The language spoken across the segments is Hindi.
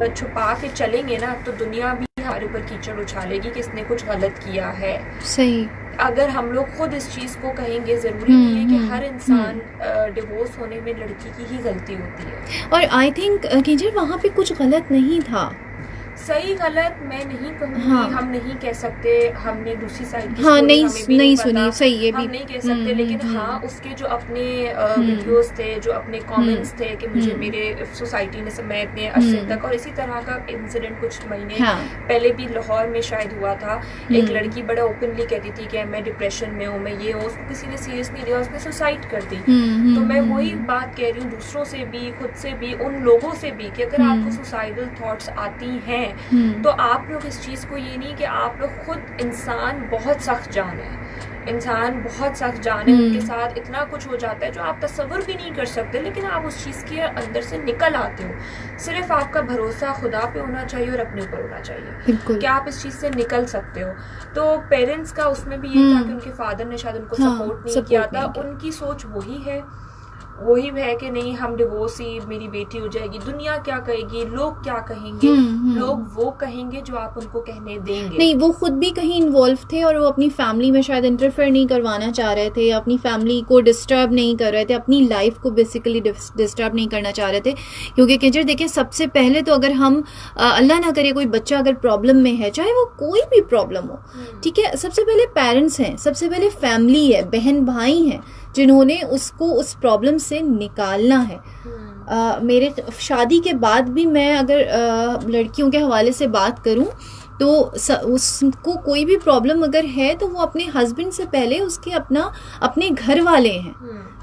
छुपा के चलेंगे ना तो दुनिया भी हमारे ऊपर कीचड़ उछालेगी कि इसने कुछ गलत किया है। सही। अगर हम लोग खुद इस चीज़ को कहेंगे, ज़रूरी नहीं है कि हर इंसान हम्म। डिवोर्स होने में लड़की की ही गलती होती है। और आई थिंक किंजर वहाँ पे कुछ गलत नहीं था। सही गलत मैं नहीं कहूँगी, हाँ हम नहीं कह सकते, हमने दूसरी साइड की हाँ, स्टोरी नहीं हमें भी नहीं नहीं सुनी, पता, सही ये भी। हम नहीं कह सकते। लेकिन हाँ, उसके जो अपने वीडियोस थे, जो अपने कमेंट्स थे कि मुझे मेरे सोसाइटी ने मैं इतने अरसे तक, और इसी तरह का इंसिडेंट कुछ महीने हाँ पहले भी लाहौर में शायद हुआ था। एक लड़की बड़ा ओपनली कहती थी कि मैं डिप्रेशन में हूँ, मैं ये हूँ, उसको किसी ने सीरियस नहीं लिया, उसने सुसाइड कर दी। तो मैं वही बात कह रही हूँ, दूसरों से भी, खुद से भी, उन लोगों से भी, कि अगर आपको सुसाइडल थॉट्स आती हैं तो आप लोग इस चीज़ को, ये नहीं कि आप लोग खुद इंसान बहुत सख्त जान है, इंसान बहुत सख्त जान है, उनके साथ इतना कुछ हो जाता है जो आप तसव्वुर भी नहीं कर सकते, लेकिन आप उस चीज़ के अंदर से निकल आते हो। सिर्फ आपका भरोसा खुदा पे होना चाहिए और अपने ऊपर होना चाहिए कि आप इस चीज़ से निकल सकते हो। तो पेरेंट्स का उसमें भी ये था कि उनके फादर ने शायद उनको सपोर्ट नहीं किया था। उनकी सोच वही है कि नहीं, हम डिवोर्स ही, मेरी बेटी हो जाएगी, दुनिया क्या कहेगी, लोग क्या कहेंगे, लोग वो कहेंगे जो आप उनको कहने देंगे। नहीं, वो खुद भी कहीं इन्वॉल्व थे और वो अपनी फैमिली में शायद इंटरफेयर नहीं करवाना चाह रहे थे, अपनी फैमिली को डिस्टर्ब नहीं कर रहे थे, अपनी लाइफ को बेसिकली डिस्टर्ब नहीं करना चाह रहे थे। क्योंकि किंजर देखिए, सबसे पहले तो अगर हम अल्लाह ना करे कोई बच्चा अगर प्रॉब्लम में है, चाहे वो कोई भी प्रॉब्लम हो, ठीक है, सबसे पहले पेरेंट्स हैं, सबसे पहले फैमिली है, बहन भाई हैं जिन्होंने उसको उस प्रॉब्लम से निकालना है। मेरे शादी के बाद भी मैं अगर लड़कियों के हवाले से बात करूं तो उसको कोई भी प्रॉब्लम अगर है तो वो अपने हस्बैंड से पहले उसके अपने घर वाले हैं,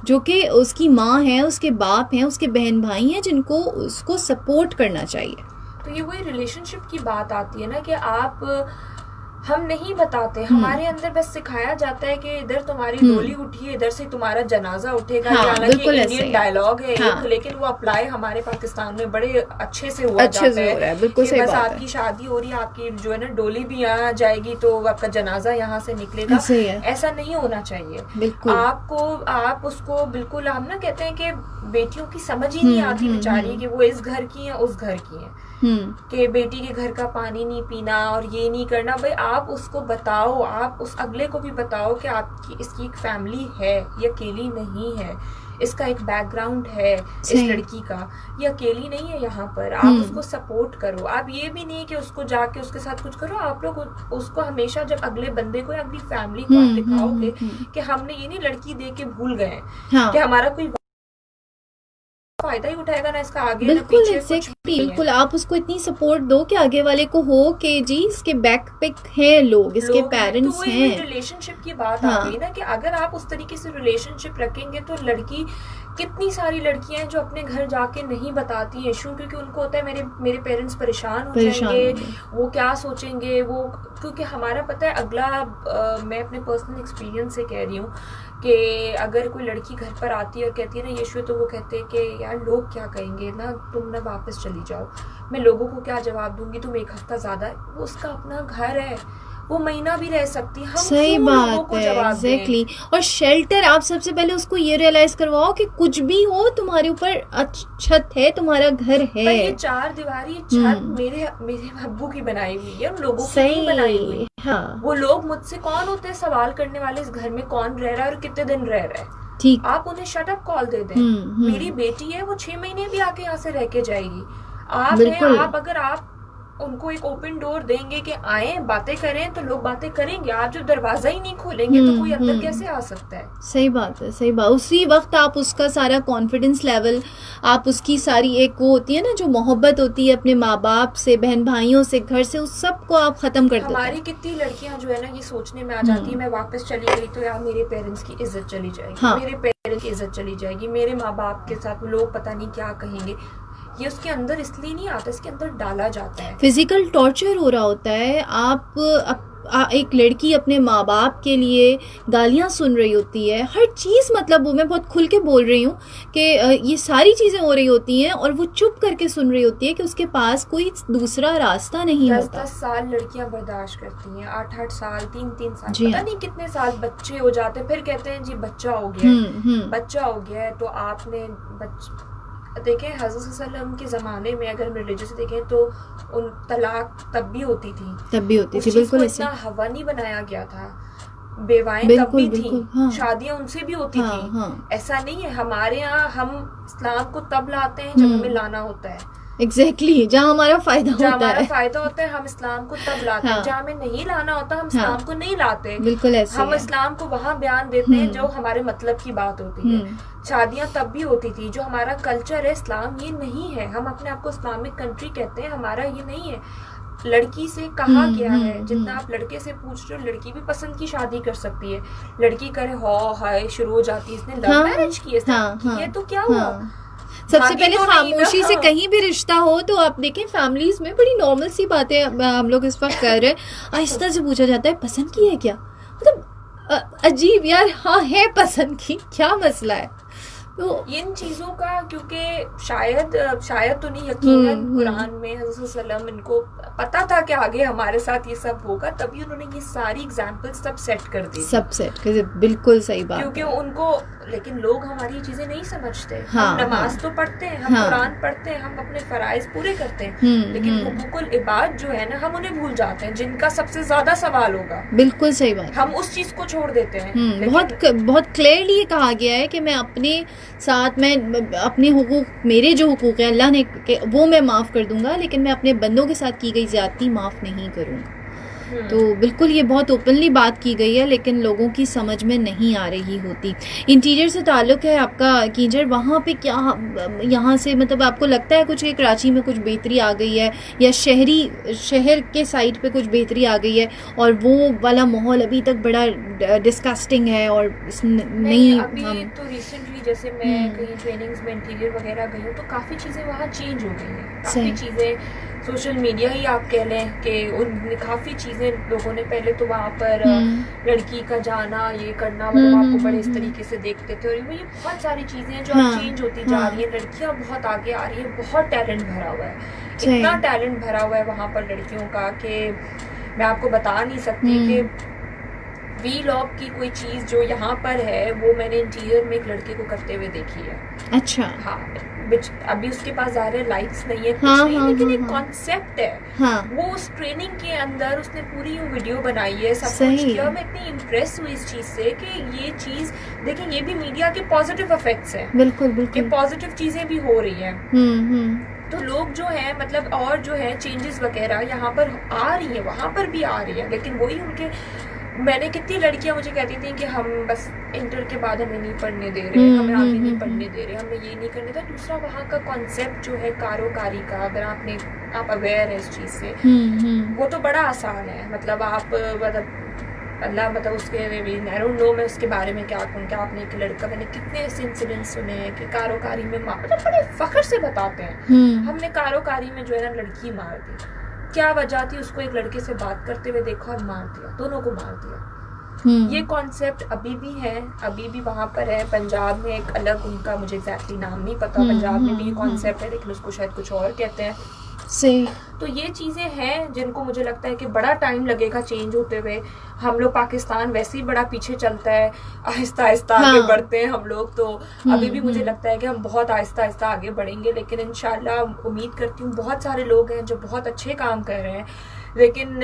जो कि उसकी माँ है, उसके बाप हैं, उसके बहन भाई हैं, जिनको उसको सपोर्ट करना चाहिए। तो ये वही रिलेशनशिप की बात आती है ना कि हम नहीं बताते, हमारे अंदर बस सिखाया जाता है कि इधर तुम्हारी डोली उठी है, इधर से तुम्हारा जनाजा उठेगा। हाँ, हालांकि इंडियन डायलॉग है हाँ, लेकिन वो अप्लाई हमारे पाकिस्तान में बड़े अच्छे से हुआ जाता है। बिल्कुल सही बात है। बस आपकी शादी हो रही है, आपकी जो है ना डोली भी यहाँ जाएगी तो आपका जनाजा यहाँ से निकलेगा। ऐसा नहीं होना चाहिए। आप उसको बिल्कुल, हम ना कहते हैं कि बेटियों की समझ ही नहीं आती बेचारी कि वो इस घर की है, उस घर की है, कि बेटी के घर का पानी नहीं पीना और ये नहीं करना। भाई आप उसको बताओ, आप उस अगले को भी बताओ कि आपकी इसकी एक फैमिली है, ये अकेली नहीं है, इसका एक बैकग्राउंड है, इस लड़की का, ये अकेली नहीं है यहाँ पर। आप उसको सपोर्ट करो। आप ये भी नहीं कि उसको जाके उसके साथ कुछ करो। आप लोग उसको हमेशा जब अगले बंदे को या अपनी फैमिली को दिखाओगे कि हमने ये नहीं लड़की दे के भूल गए कि हमारा कोई फायदा ही उठाएगा ना इसका आगे बिल्कुल ना पीछे। बिल्कुल आप उसको इतनी सपोर्ट दो कि आगे वाले को हो कि जी इसके बैक पे हैं लोग, इसके पेरेंट्स तो हैं। रिलेशनशिप की बात आ गई ना कि अगर आप उस तरीके से रिलेशनशिप रखेंगे तो लड़की, कितनी सारी लड़कियां हैं जो अपने घर जाके नहीं बताती हैं इशू, क्योंकि उनको होता है मेरे पेरेंट्स परेशान हो जाएंगे, वो क्या सोचेंगे, वो, क्योंकि हमारा पता है अगला, मैं अपने पर्सनल एक्सपीरियंस से कह रही हूँ कि अगर कोई लड़की घर पर आती है और कहती है ना यशु, तो वो कहते हैं कि यार लोग क्या कहेंगे ना, तुम ना वापस चली जाओ, मैं लोगों को क्या जवाब दूंगी, तुम एक हफ्ता ज़्यादा, वो उसका अपना घर है, वो महीना भी रह सकती। हम सही बात है, एग्जैक्टली। और शेल्टर, आप सबसे पहले उसको ये रियलाइज करवाओ कि कुछ भी हो तुम्हारे ऊपर छत है, तुम्हारा घर है। ये चार दीवारी छत मेरे अब्बू की बनाई हुई है, उन लोगों की नहीं बनाई हुई। हाँ। वो लोग मुझसे कौन होते हैं सवाल करने वाले, इस घर में कौन रह रहा है और कितने दिन रह रहा है। ठीक, आप उन्हें शट अप कॉल दे दें। मेरी बेटी है, वो 6 महीने भी आके यहाँ से रह के जाएगी। आप अगर आप उनको एक ओपन डोर देंगे कि आए बातें करें तो लोग बातें करेंगे। आप जो दरवाजा ही नहीं खोलेंगे तो कोई अंदर कैसे आ सकता है। सही बात है, सही बात। उसी वक्त आप उसका सारा कॉन्फिडेंस लेवल, आप उसकी सारी एक वो होती है ना जो मोहब्बत होती है अपने माँ बाप से, बहन भाइयों से, घर से, उस सब को आप खत्म कर देते हैं। हमारी कितनी लड़कियां जो है ना ये सोचने में आ जाती है मैं वापस चली गई तो यार मेरे पेरेंट्स की इज्जत चली जाएगी, मेरे पेरेंट्स की इज्जत चली जाएगी, मेरे माँ बाप के साथ लोग पता नहीं क्या कहेंगे। ये उसके अंदर इसलिए नहीं आता, इसके अंदर डाला जाता है। फिजिकल टॉर्चर हो रहा होता है। एक लड़की अपने माँ बाप के लिए गालियाँ सुन रही होती है, हर चीज़, मतलब वो मैं बहुत खुल के बोल रही हूँ कि ये सारी चीज़ें हो रही होती हैं और वो चुप करके सुन रही होती है कि उसके पास कोई दूसरा रास्ता नहीं होता। 10 साल लड़कियां बर्दाश्त करती हैं, 8 साल, 3 साल, पता नहीं कितने साल बच्चे हो जाते हैं, फिर कहते हैं जी बच्चा हो गया, बच्चा हो गया है तो आपने देखें हज़रत सल्लल्लाहु के ज़माने में अगर हम रिलीजियस देखें तो उन तलाक तब भी होती थी बिल्कुल, इतना हवा नहीं बनाया गया था, बेवाएं तब भी थी, हाँ, शादियां उनसे भी होती थी, हाँ, ऐसा नहीं है। हमारे यहाँ हम इस्लाम को तब लाते हैं जब हमें लाना होता है, एग्जैक्टली, जहाँ हमारा फायदा होता है हम इस्लाम को तब लाते हैं, जहाँ हमें नहीं लाना होता हम इस्लाम को नहीं लाते, बिल्कुल ऐसे हम इस्लाम को वहाँ बयान देते हैं जो हमारे मतलब की बात होती है। शादियां तब भी होती थी, जो हमारा कल्चर है इस्लाम ये नहीं है, हम अपने आप को इस्लामिक कंट्री कहते हैं, हमारा ये नहीं है। लड़की से कहा गया है, जितना आप लड़के से पूछ रहे हो, लड़की भी पसंद की शादी कर सकती है, लड़की करे हाय शुरू हो जाती है, इसने लव मैरिज की है तो क्या हुआ। सबसे पहले खामोशी से कहीं भी रिश्ता हो तो आप देखें फैमिलीज में बड़ी नॉर्मल सी बातें हम लोग इस वक्त कर रहे हैं, आहिस्ता से पूछा जाता है पसंद की है क्या, मतलब अजीब यार, हाँ है पसंद की, क्या मसला है। तो इन चीजों का क्योंकि शायद तो नहीं, यकीनन कुरान में हज़रत सल्लम इनको पता था कि आगे हमारे साथ ये सब होगा, तभी उन्होंने ये सारी एग्जाम्पल्स सब सेट कर दी, बिल्कुल सही बात, क्योंकि उनको, लेकिन लोग हमारी ये चीजें नहीं समझते। हम नमाज तो पढ़ते हैं, हम कुरान पढ़ते हैं, हम अपने फराइज पूरे करते हैं, लेकिन हुकूकुल इबाद जो है ना हम उन्हें भूल जाते हैं, जिनका सबसे ज्यादा सवाल होगा। बिल्कुल सही बात, हम उस चीज को छोड़ देते हैं। बहुत क्लियरली ये कहा गया है कि मैं अपने साथ में अपने हुकूक, मेरे जो हुकूक है अल्लाह ने वो मैं माफ़ कर दूंगा, लेकिन मैं अपने बंदों के साथ की गई ज़्यादती माफ़ नहीं करूँगा। तो बिल्कुल ये बहुत ओपनली बात की गई है, लेकिन लोगों की समझ में नहीं आ रही होती। इंटीरियर से ताल्लुक़ है आपका कीजर, वहाँ पे क्या यहाँ से मतलब आपको लगता है कुछ कि कराची में कुछ बेहतरी आ गई है, या शहर के साइड पे कुछ बेहतरी आ गई है, और वो वाला माहौल अभी तक बड़ा डिस्कस्टिंग है और नहीं अभी तो रिसेंटली जैसे मैं कहीं ट्रेनिंग्स में इंटीरियर वगैरह गई हूँ तो काफ़ी चीज़ें वहाँ चेंज हो गई हैं, काफ़ी चीज़ें सोशल मीडिया ही आप कह लें कि उन काफ़ी चीज़ें लोगों ने, पहले तो वहाँ पर लड़की का जाना ये करना मतलब आपको बड़े इस तरीके से देखते थे, और ये बहुत सारी चीज़ें जो चेंज होती जा रही है, लड़कियाँ बहुत आगे आ रही है, बहुत टैलेंट भरा हुआ है, इतना टैलेंट भरा हुआ है वहाँ पर लड़कियों का कि मैं आपको बता नहीं सकती कि वीलॉग की कोई चीज़ जो यहाँ पर है वो मैंने इंटीरियर में एक लड़के को करते हुए देखी है। अच्छा, हाँ, अभी उसके पास ज़्यादा लाइक्स नहीं है, कुछ नहीं, लेकिन एक कॉन्सेप्ट है, वो उस ट्रेनिंग के अंदर उसने पूरी वीडियो बनाई है, सब कुछ किया। मैं इतनी इम्प्रेस हुई इस चीज़ से कि ये चीज़ देखें, ये भी मीडिया के पॉजिटिव इफेक्ट्स हैं, बिल्कुल बिल्कुल, ये पॉजिटिव चीज़ें भी हो रही हैं। तो लोग जो है मतलब और जो है चेंजेस वगैरह यहाँ पर आ रही है, वहाँ पर भी आ रही है, लेकिन वही उनके, मैंने कितनी लड़कियां मुझे कहती थी कि हम बस इंटर के बाद हमें नहीं पढ़ने दे रहे, हमें आगे नहीं पढ़ने दे रहे, हमें ये नहीं करने दे। दूसरा वहाँ का कॉन्सेप्ट जो है कारोकारी का, अगर आप अवेयर है इस चीज़ से, वो तो बड़ा आसान है, मतलब आप मतलब अल्लाह मतलब उसके आई डोंट नो मैं उसके बारे में क्या कहूँ कि आपने एक लड़का, मैंने कितने ऐसे इंसिडेंट सुने हैं कि कारोकारी में मतलब बड़े फख्र से बताते हैं हमने कारोकारी में जो है ना लड़की मार दी, क्या वजह थी, उसको एक लड़के से बात करते हुए देखा और मार दिया, दोनों को मार दिया। ये कॉन्सेप्ट अभी भी है, अभी भी वहाँ पर है। पंजाब में एक अलग उनका मुझे एग्जैक्टली नाम नहीं पता, पंजाब में भी ये कॉन्सेप्ट है, लेकिन उसको शायद कुछ और कहते हैं। सही, तो ये चीज़ें हैं जिनको मुझे लगता है कि बड़ा टाइम लगेगा चेंज होते हुए। हम लोग पाकिस्तान वैसे ही बड़ा पीछे चलता है, आहिस्ता आहिस्ता आगे बढ़ते हैं हम लोग, तो अभी भी मुझे लगता है कि हम बहुत आहिस्ता आहिस्ता आगे बढ़ेंगे, लेकिन इंशाल्लाह उम्मीद करती हूँ बहुत सारे लोग हैं जो बहुत अच्छे काम कर रहे हैं, लेकिन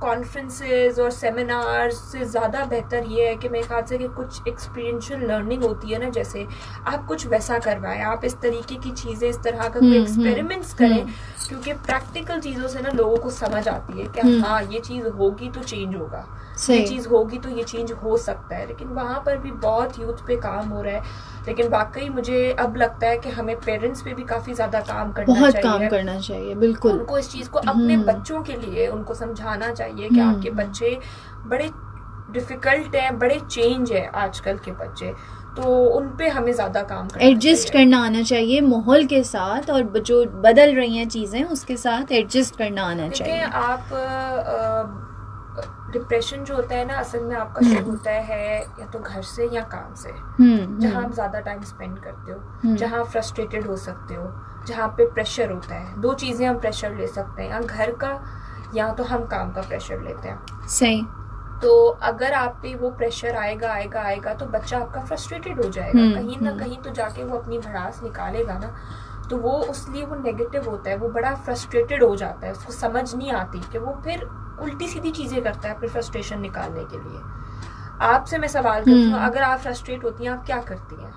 कॉन्फ्रेंसेस और सेमिनार्स से ज़्यादा बेहतर ये है कि मेरे ख्याल से कि कुछ एक्सपीरियंशियल लर्निंग होती है ना, जैसे आप कुछ वैसा करवाएं, आप इस तरीके की चीज़ें, इस तरह का कोई एक्सपेरिमेंट्स करें, क्योंकि प्रैक्टिकल चीज़ों से ना लोगों को समझ आती है कि हाँ ये चीज़ होगी तो चेंज होगा, ये चीज़ होगी तो ये चेंज हो सकता है। लेकिन वहाँ पर भी बहुत यूथ पे काम हो रहा है, लेकिन वाकई मुझे अब लगता है कि हमें पेरेंट्स पे भी काफ़ी ज़्यादा काम करना चाहिए, बिल्कुल, उनको इस चीज़ को अपने बच्चों के लिए उनको समझाना चाहिए कि आपके बच्चे बड़े डिफ़िकल्ट हैं, बड़े चेंज है आजकल के बच्चे, तो उन पे हमें ज़्यादा काम एडजस्ट करना आना चाहिए माहौल के साथ, और जो बदल रही हैं चीज़ें उसके साथ एडजस्ट करना आना चाहिए। आप डिप्रेशन जो होता है ना, असल में आपका शुरू होता है या तो घर से या काम से, जहाँ आप ज़्यादा टाइम स्पेंड करते हो, जहाँ आप फ्रस्ट्रेटेड हो सकते हो, जहाँ पे प्रेशर होता है। दो चीज़ें हम प्रेशर ले सकते हैं, या घर का या तो हम काम का प्रेशर लेते हैं। सही। तो अगर आप पे वो प्रेशर आएगा तो बच्चा आपका फ्रस्ट्रेटेड हो जाएगा, कहीं ना कहीं तो जाके वो अपनी भड़ास निकालेगा ना, तो वो उसलिए वो नेगेटिव होता है, वो बड़ा फ्रस्ट्रेटेड हो जाता है, उसको समझ नहीं आती कि वो फिर उल्टी सीधी चीज़ें करता है अपनी फ्रस्ट्रेशन निकालने के लिए। आपसे मैं सवाल करती हूँ, अगर आप फ्रस्ट्रेट होती हैं आप क्या करती हैं?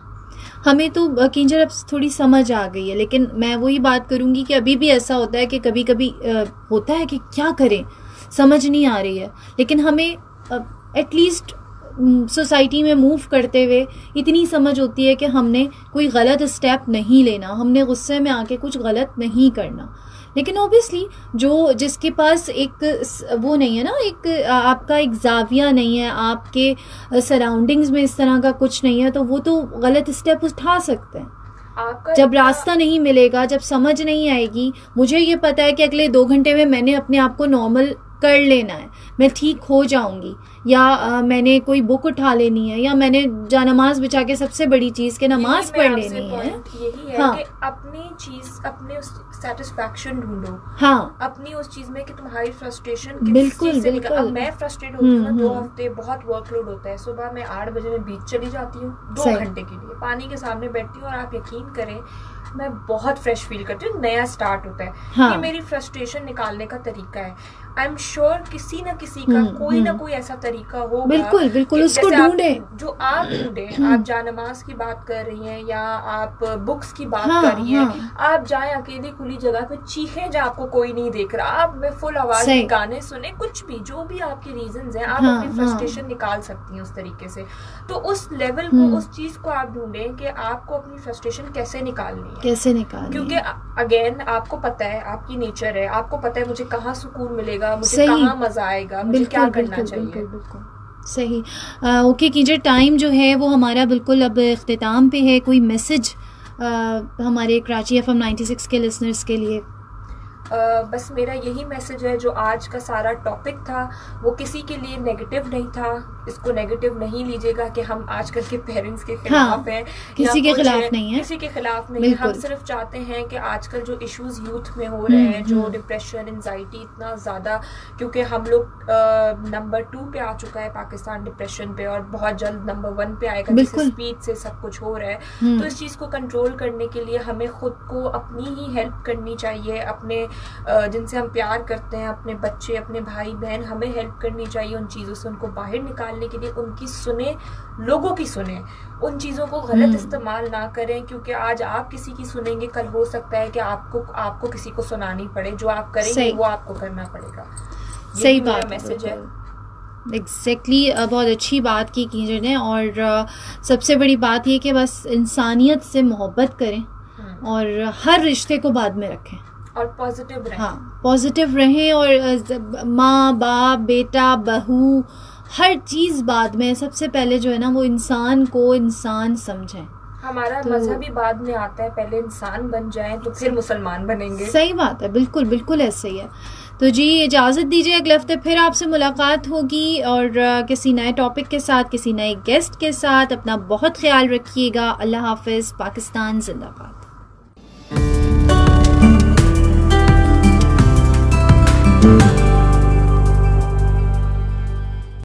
हमें तो किंजर अब थोड़ी समझ आ गई है, लेकिन मैं वही बात करूँगी कि अभी भी ऐसा होता है कि कभी कभी होता है कि क्या करें, समझ नहीं आ रही है, लेकिन हमें एटलीस्ट सोसाइटी में मूव करते हुए इतनी समझ होती है कि हमने कोई गलत स्टेप नहीं लेना, हमने गुस्से में आके कुछ गलत नहीं करना। लेकिन ऑब्वियसली जिसके पास एक वो नहीं है ना, एक आपका एक जाविया नहीं है, आपके सराउंडिंग्स में इस तरह का कुछ नहीं है, तो वो तो गलत स्टेप उठा सकते हैं। जब रास्ता नहीं मिलेगा, जब समझ नहीं आएगी, मुझे ये पता है कि अगले 2 घंटे में मैंने अपने आप को नॉर्मल कर लेना है, मैं ठीक हो जाऊंगी, या मैंने कोई बुक उठा लेनी है, या मैंने जा नमाज बिछा के सबसे बड़ी चीज़ के नमाज पढ़ लेनी है। यही है कि अपनी चीज़, अपने सेटिस्फैक्शन ढूंढो, हाँ, अपनी उस चीज़ में कि तुम्हारी फ्रस्ट्रेशन बिल्कुल बिल्कुल। अब मैं फ्रस्ट्रेट होती हूँ ना, 2 हफ्ते बहुत वर्कलोड होता है, सुबह मैं 8 बजे में बीच चली जाती हूँ 2 घंटे के लिए, पानी के सामने बैठती हूँ, और आप यकीन करें मैं बहुत फ्रेश फील करती हूँ, नया स्टार्ट होता है। हाँ। ये मेरी फ्रस्ट्रेशन निकालने का तरीका है। आई एम श्योर किसी ना किसी का कोई ना कोई ऐसा तरीका होगा, बिल्कुल बिल्कुल, उसको ढूंढे, जो आप ढूंढे। आप जानमाज की बात कर रही हैं या आप बुक्स की बात कर रही हैं, आप जाएं अकेली खुली जगह पे, चीखें जहाँ आपको कोई नहीं देख रहा, आप में फुल आवाज में गाने सुने, कुछ भी, जो भी आपके रीजंस हैं, आप अपनी फ्रस्ट्रेशन निकाल सकती हैं उस तरीके से। तो उस लेवल को, उस चीज को आप ढूंढें कि आपको अपनी फ्रस्ट्रेशन कैसे निकालनी है, कैसे निकालनी, क्योंकि अगेन आपको पता है, आपकी नेचर है, आपको पता है मुझे कहाँ सुकून मिलेगा, मुझे कहाँ मजा आएगा, मुझे क्या करना चाहिए। बिल्कुल सही। ओके कीजिए, टाइम जो है वो हमारा बिल्कुल अब इख्तिताम पे है। कोई मैसेज हमारे कराची FM 96 के लिसनर्स के लिए? बस मेरा यही मैसेज है, जो आज का सारा टॉपिक था वो किसी के लिए नेगेटिव नहीं था, इसको नेगेटिव नहीं लीजिएगा कि हम आजकल के पेरेंट्स के खिलाफ हैं, किसी के खिलाफ नहीं है, किसी के खिलाफ नहीं है। हम सिर्फ चाहते हैं कि आजकल जो इश्यूज यूथ में हो रहे हैं, जो डिप्रेशन, एंजाइटी इतना ज़्यादा, क्योंकि हम लोग नंबर 2 पे आ चुका है पाकिस्तान डिप्रेशन पे, और बहुत जल्द नंबर 1 पे आएगा, जिस स्पीड से सब कुछ हो रहा है। तो इस चीज़ को कंट्रोल करने के लिए हमें खुद को अपनी ही हेल्प करनी चाहिए, अपने जिनसे हम प्यार करते हैं, अपने बच्चे, अपने भाई बहन, हमें हेल्प करनी चाहिए उन चीज़ों से, उनको बाहर निकालने के लिए। उनकी सुने, लोगों की सुने, उन चीज़ों को गलत इस्तेमाल ना करें, क्योंकि आज आप किसी की सुनेंगे, कल हो सकता है कि आपको किसी को सुनानी पड़े, जो आप करेंगे वो आपको करना पड़ेगा। सही बात, मैसेज है। एग्जैक्टली बहुत अच्छी बात की कीजिए ने, और सबसे बड़ी बात ये कि बस इंसानियत से मोहब्बत करें और हर रिश्ते को बाद में रखें और पॉजिटिव रहें। हाँ, पॉजिटिव रहें, और माँ बाप, बेटा, बहू, हर चीज़ बाद में, सबसे पहले जो है ना वो इंसान को इंसान समझें। हमारा मजहब ही बाद में आता है, पहले इंसान बन जाएं तो फिर मुसलमान बनेंगे। सही बात है, बिल्कुल बिल्कुल ऐसे ही है। तो जी इजाज़त दीजिए, अगले हफ्ते फिर आपसे मुलाकात होगी, और किसी नए टॉपिक के साथ, किसी नए गेस्ट के साथ। अपना बहुत ख्याल रखिएगा। अल्लाह हाफ़िज़। पाकिस्तान जिंदाबाद।